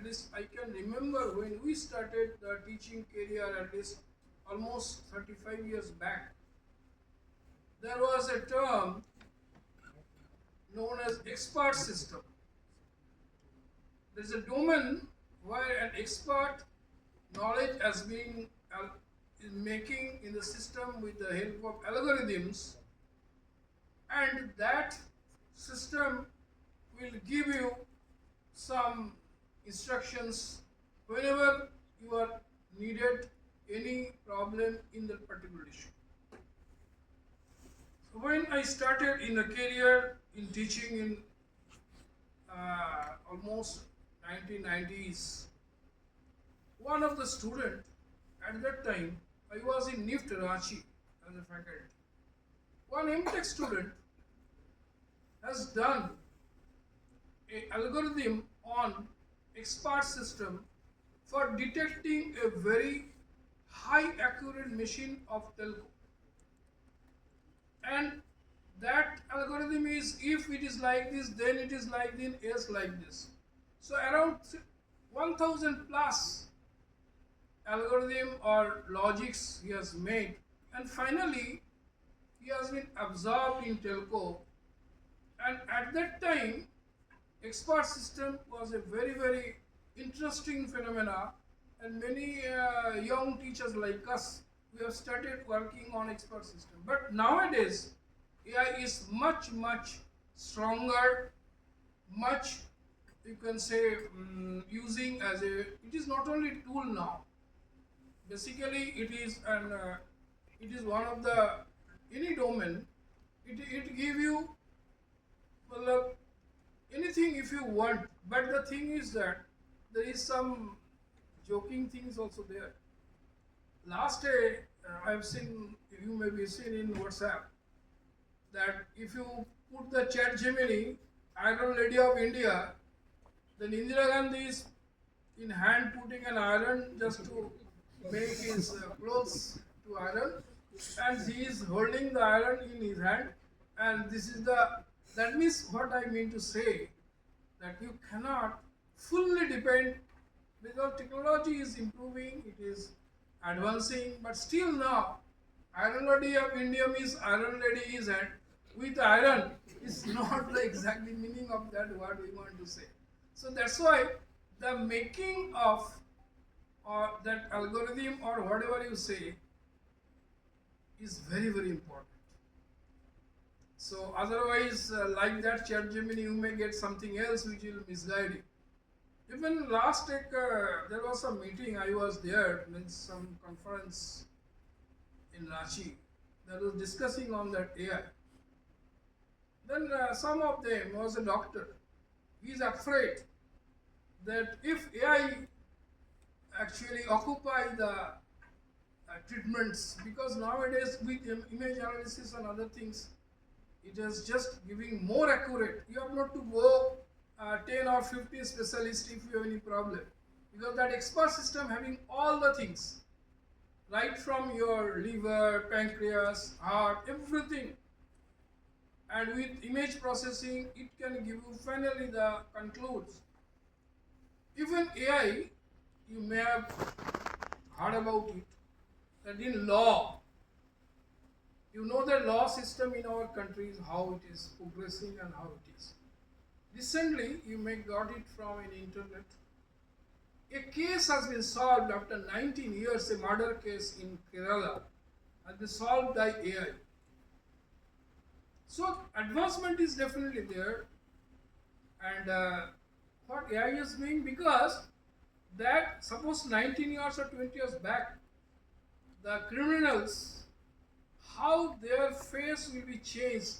at least I can remember when we started the teaching career, at least almost 35 years back, there was a term known as expert system. There is a domain where an expert knowledge has been is making in the system with the help of algorithms, and that system will give you some instructions whenever you are needed any problem in that particular issue. So when I started in a career in teaching in almost 1990s, one of the students at that time, I was in NIFT Ranchi as a faculty. One MTech student has done an algorithm on expert system for detecting a very high accurate machine of telco. And that algorithm is, if it is like this, then it is like this, else like this. So around 1000 plus algorithm or logics he has made, and finally he has been absorbed in telco. And at that time, expert system was a very interesting phenomena, and many young teachers like us, we have started working on expert system. But nowadays AI is much stronger, much, you can say, using as a, it is not only tool now, basically it is one of the, any domain, it give you, well, anything if you want. But the thing is that there is some joking things also there. Last day I've seen, you may be seen in WhatsApp, that if you put the chat Gemini, Iron Lady of India, then Indira Gandhi is in hand putting an iron just to make his clothes to iron, and he is holding the iron in his hand, and this is the, that means what I mean to say, that you cannot fully depend, because technology is improving, it is advancing, but still now Iron Lady of India means Iron Lady is hand with iron is not the exactly meaning of that word we want to say. So that's why the making of or that algorithm or whatever you say is very important. So otherwise, like that ChatGPT, you may get something else which will misguide you. Even last week, there was a meeting, I was there, means some conference in Ranchi that was discussing on that AI. Then some of them was a doctor. He is afraid that if AI actually occupy the treatments, because nowadays with image analysis and other things, it is just giving more accurate. You have not to go 10 or 15 specialists if you have any problem, because that expert system having all the things, right from your liver, pancreas, heart, everything, and with image processing it can give you finally the concludes. Even AI, you may have heard about it, that in law, you know the law system in our country is how it is progressing and how it is. Recently, you may got it from an internet. A case has been solved after 19 years, a murder case in Kerala has been solved by AI. So advancement is definitely there, and what AI is doing, because that suppose 19 years or 20 years back, the criminals, how their face will be changed